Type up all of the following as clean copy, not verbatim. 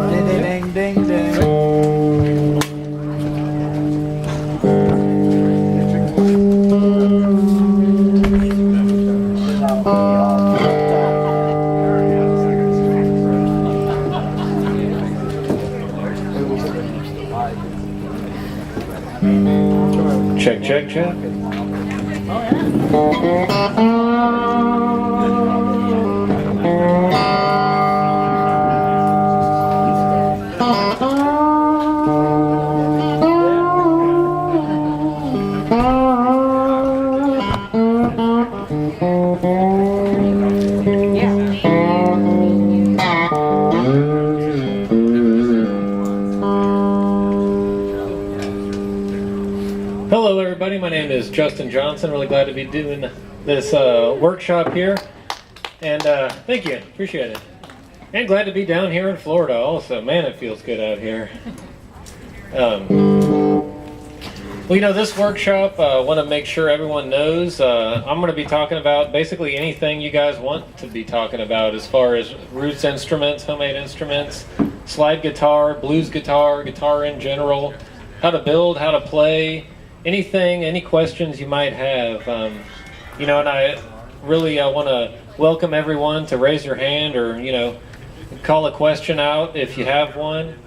Ding, ding, ding, ding. Check, check, check. Hello everybody, my name is Justin Johnson. Really glad to be doing this workshop here. And thank you, appreciate it. And glad to be down here in Florida also. Man, it feels good out here. Well, you know, this workshop, I want to make sure everyone knows, I'm going to be talking about basically anything you guys want to be talking about as far as roots instruments, homemade instruments, slide guitar, blues guitar, guitar in general, how to build, how to play, anything, any questions you might have. You know, and I want to welcome everyone to raise your hand or, you know, call a question out if you have one,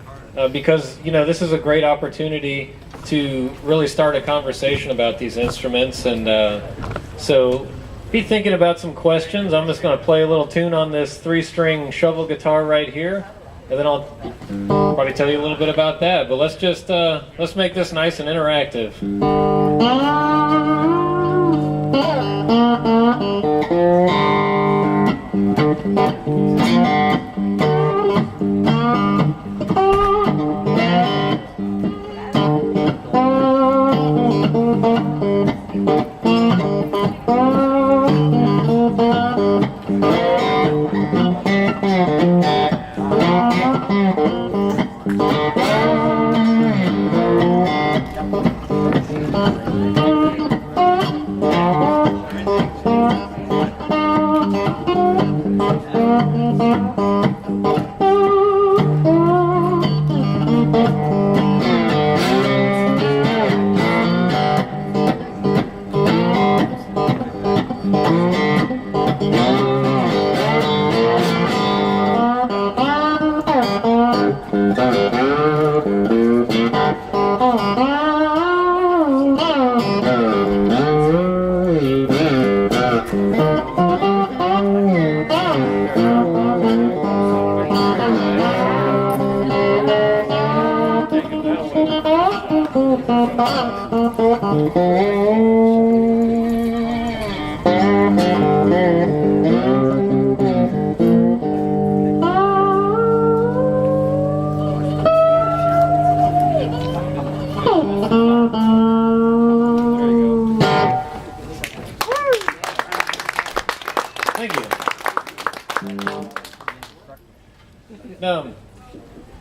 because, you know, this is a great opportunity to really start a conversation about these instruments. And so be thinking about some questions. I'm just going to play a little tune on this 3-string shovel guitar right here, and then I'll probably tell you a little bit about that. But let's just let's make this nice and interactive.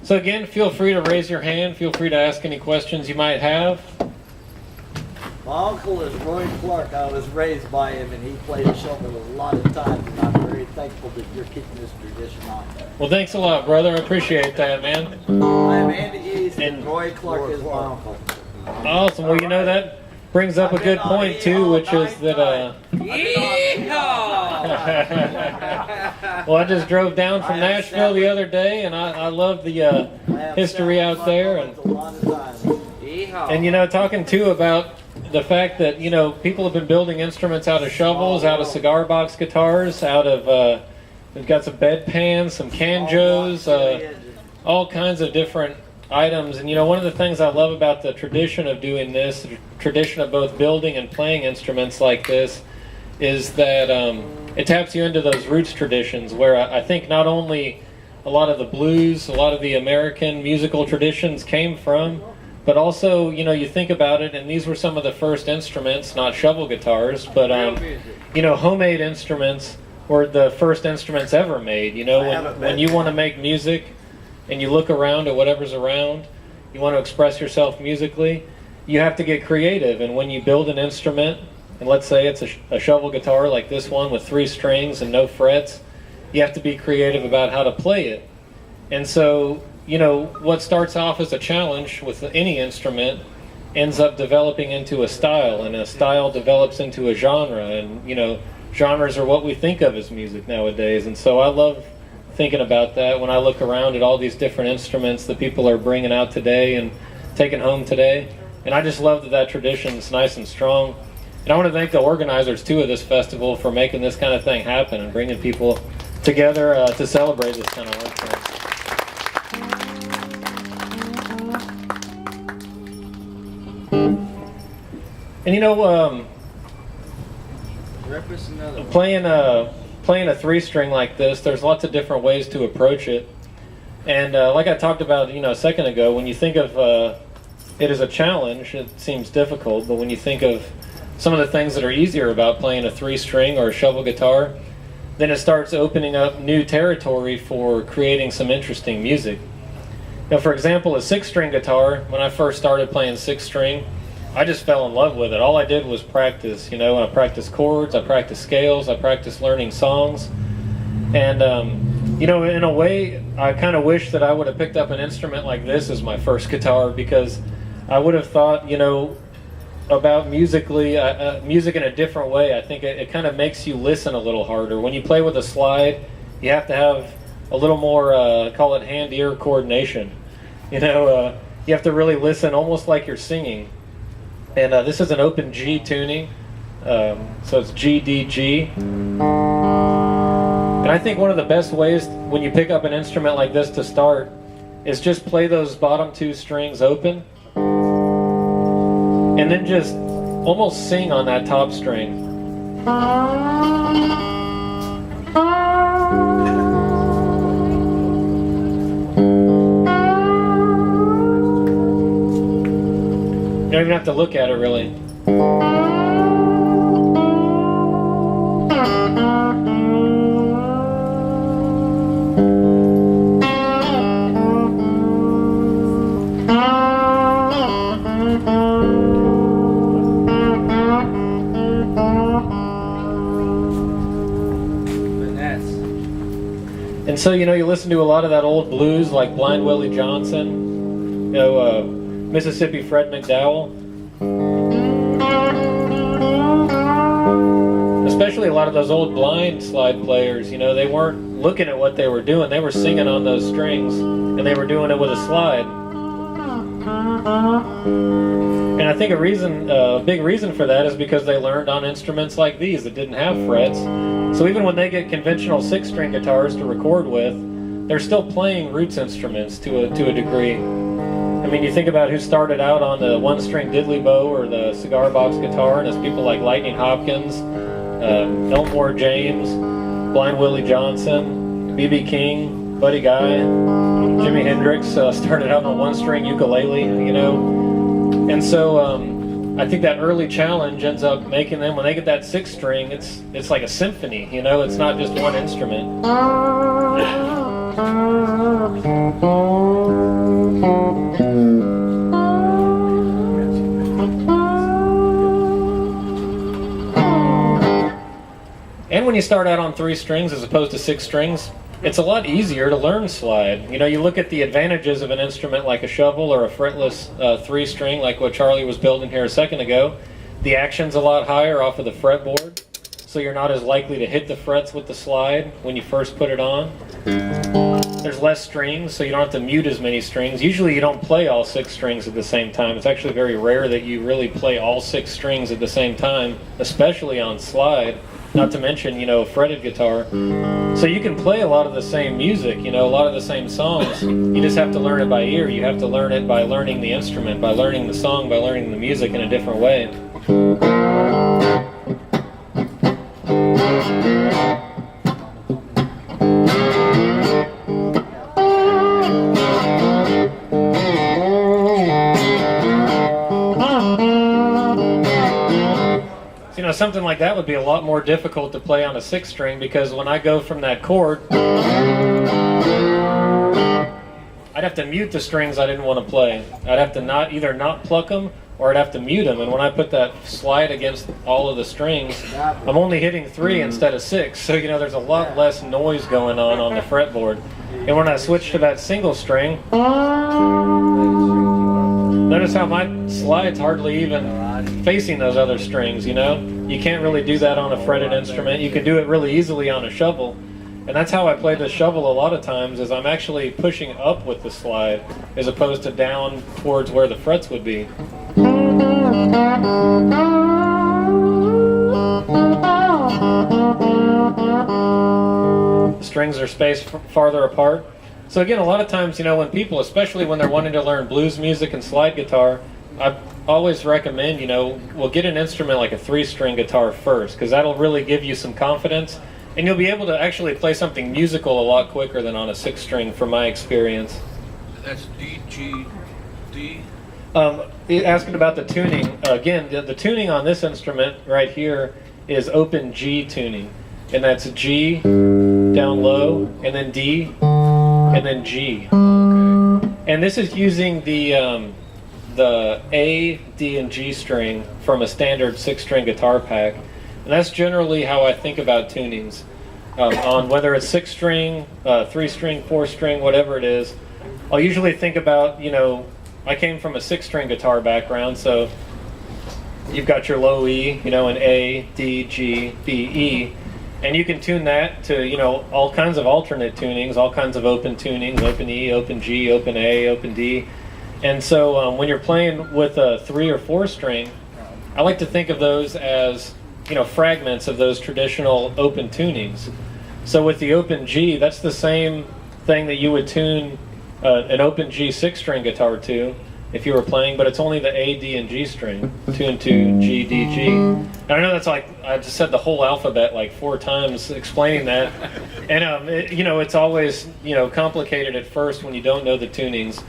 So again, feel free to raise your hand. Feel free to ask any questions you might have. My uncle is Roy Clark. I was raised by him, and he played a shovel a lot of times, and I'm very thankful that you're keeping this tradition on. Well, thanks a lot, brother. I appreciate that, man. I'm Andy East, and Roy Clark is my uncle. Awesome. Well, you know, that brings up a good point, too, which is that... Well, I just drove down from Nashville the other day, and I love the history out there. And, you know, talking, too, about the fact that, you know, people have been building instruments out of shovels, out of cigar box guitars, out of... We've got some bedpans, some canjos, all kinds of different items. And, you know, one of the things I love about the tradition of doing this, the tradition of both building and playing instruments like this, is that it taps you into those roots traditions where I think not only a lot of the blues, a lot of the American musical traditions came from, but also, you know, you think about it, and these were some of the first instruments, not shovel guitars, but, you know, homemade instruments were the first instruments ever made. You know, when you want to make music and you look around at whatever's around, you want to express yourself musically, you have to get creative. And when you build an instrument, and let's say it's a shovel guitar like this one with 3 strings and no frets, you have to be creative about how to play it. And so, you know, what starts off as a challenge with any instrument ends up developing into a style, and a style develops into a genre, and, you know, genres are what we think of as music nowadays. And so I love thinking about that when I look around at all these different instruments that people are bringing out today and taking home today. And I just love that that tradition is nice and strong. And I want to thank the organizers, too, of this festival for making this kind of thing happen and bringing people together to celebrate this kind of art form. And you know, playing a three-string like this, there's lots of different ways to approach it. And like I talked about, you know, a second ago, when you think of it as a challenge, it seems difficult. But when you think of some of the things that are easier about playing a three-string or a shovel guitar, then it starts opening up new territory for creating some interesting music. You know, for example, a six-string guitar, when I first started playing six-string, I just fell in love with it. All I did was practice, you know. I practiced chords, I practiced scales, I practiced learning songs. And, you know, in a way, I kind of wish that I would have picked up an instrument like this as my first guitar, because I would have thought, you know, about music in a different way. I think it kind of makes you listen a little harder. When you play with a slide, you have to have a little more, call it hand-ear coordination. You know, you have to really listen almost like you're singing. And this is an open G tuning, so it's G, D, G. And I think one of the best ways when you pick up an instrument like this to start is just play those bottom two strings open, and then just almost sing on that top string. You don't even have to look at it, really. And so, you know, you listen to a lot of that old blues like Blind Willie Johnson, you know, Mississippi Fred McDowell. Especially a lot of those old blind slide players, you know, they weren't looking at what they were doing. They were singing on those strings, and they were doing it with a slide. And I think a big reason for that is because they learned on instruments like these that didn't have frets. So even when they get conventional six-string guitars to record with, they're still playing roots instruments to a degree. I mean, you think about who started out on the one-string diddley bow or the cigar box guitar, and it's people like Lightning Hopkins, Elmore James, Blind Willie Johnson, B.B. King, Buddy Guy, Jimi Hendrix started out on a one-string ukulele, you know. And so I think that early challenge ends up making them, when they get that sixth string, it's like a symphony, you know. It's not just one instrument. And when you start out on three strings as opposed to six strings, it's a lot easier to learn slide. You know, you look at the advantages of an instrument like a shovel or a fretless three string like what Charlie was building here a second ago. The action's a lot higher off of the fretboard, so you're not as likely to hit the frets with the slide when you first put it on. There's less strings, so you don't have to mute as many strings. Usually you don't play all six strings at the same time. It's actually very rare that you really play all six strings at the same time, especially on slide. Not to mention, you know, a fretted guitar. So you can play a lot of the same music, you know, a lot of the same songs. You just have to learn it by ear. You have to learn it by learning the instrument, by learning the song, by learning the music in a different way. You know, something like that would be a lot more difficult to play on a six string, because when I go from that chord, I'd have to mute the strings I didn't want to play. I'd have to either not pluck them or I'd have to mute them. And when I put that slide against all of the strings, I'm only hitting 3 instead of 6. So, you know, there's a lot less noise going on the fretboard. And when I switch to that single string, notice how my slide's hardly even facing those other strings, you know? You can't really do that on a fretted instrument. You can do it really easily on a shovel. And that's how I play the shovel a lot of times, is I'm actually pushing up with the slide as opposed to down towards where the frets would be. The strings are spaced farther apart. So again, a lot of times, you know, when people, especially when they're wanting to learn blues music and slide guitar, I always recommend, you know, well, get an instrument like a 3-string guitar first, because that'll really give you some confidence, and you'll be able to actually play something musical a lot quicker than on a 6-string, from my experience. That's D, G, D? Asking about the tuning, again, the tuning on this instrument right here is open G tuning, and that's G down low, and then D, and then G. And this is using the A, D, and G string from a standard 6-string guitar pack. And that's generally how I think about tunings. On whether it's 6-string, 3-string, 4-string, whatever it is, I'll usually think about, you know, I came from a 6-string guitar background, so you've got your low E, you know, an A, D, G, B, E. And you can tune that to, you know, all kinds of alternate tunings, all kinds of open tunings, open E, open G, open A, open D. And so when you're playing with a 3 or 4 string, I like to think of those as, you know, fragments of those traditional open tunings. So with the open G, that's the same thing that you would tune an open G 6-string guitar to if you were playing, but it's only the A, D, and G string tuned to G, D, G. And I know that's like, I just said the whole alphabet like 4 times explaining that. And, you know, it's always, you know, complicated at first when you don't know the tunings.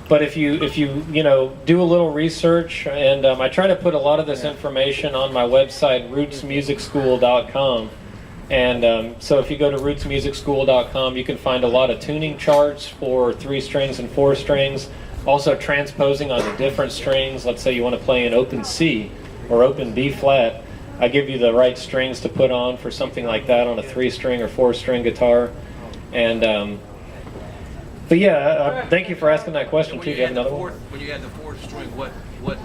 But if you you know, do a little research, and I try to put a lot of this information on my website, rootsmusicschool.com. And so if you go to rootsmusicschool.com, you can find a lot of tuning charts for 3 strings and 4 strings. Also transposing onto different strings. Let's say you want to play an open C or open B flat. I give you the right strings to put on for something like that on a 3-string or 4-string guitar. And but yeah, thank you for asking that question too. Do you have another one? When you add the 4th string, what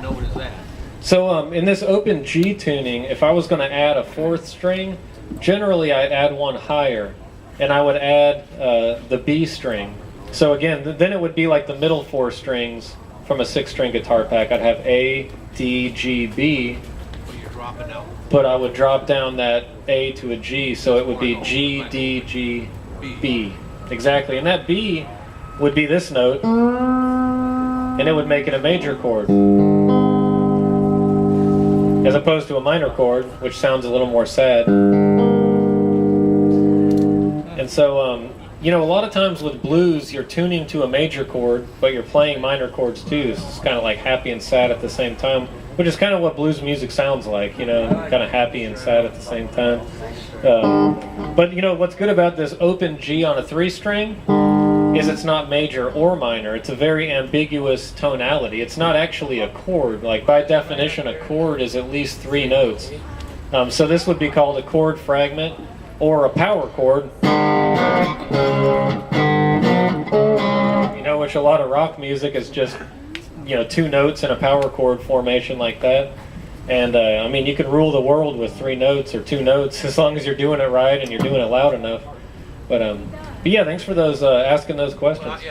note is that? So in this open G tuning, if I was going to add a 4th string, generally I'd add one higher, and I would add the B string. So again, then it would be like the middle 4 strings from a 6-string guitar pack. I'd have A, D, G, B. Well, you're dropping out. But I would drop down that A to a G, so it would be G, D, G, B. Exactly, and that B would be this note, and it would make it a major chord, as opposed to a minor chord, which sounds a little more sad. And so, you know, a lot of times with blues, you're tuning to a major chord, but you're playing minor chords too. So it's kind of like happy and sad at the same time, which is kind of what blues music sounds like, you know, kind of happy and sad at the same time. But, you know, what's good about this open G on a 3-string is it's not major or minor. It's a very ambiguous tonality. It's not actually a chord. Like, by definition, a chord is at least 3 notes. So this would be called a chord fragment or a power chord. You know, which a lot of rock music is just, you know, 2 notes in a power chord formation like that. And I mean, you can rule the world with 3 notes or 2 notes as long as you're doing it right and you're doing it loud enough. But yeah, thanks for those asking those questions.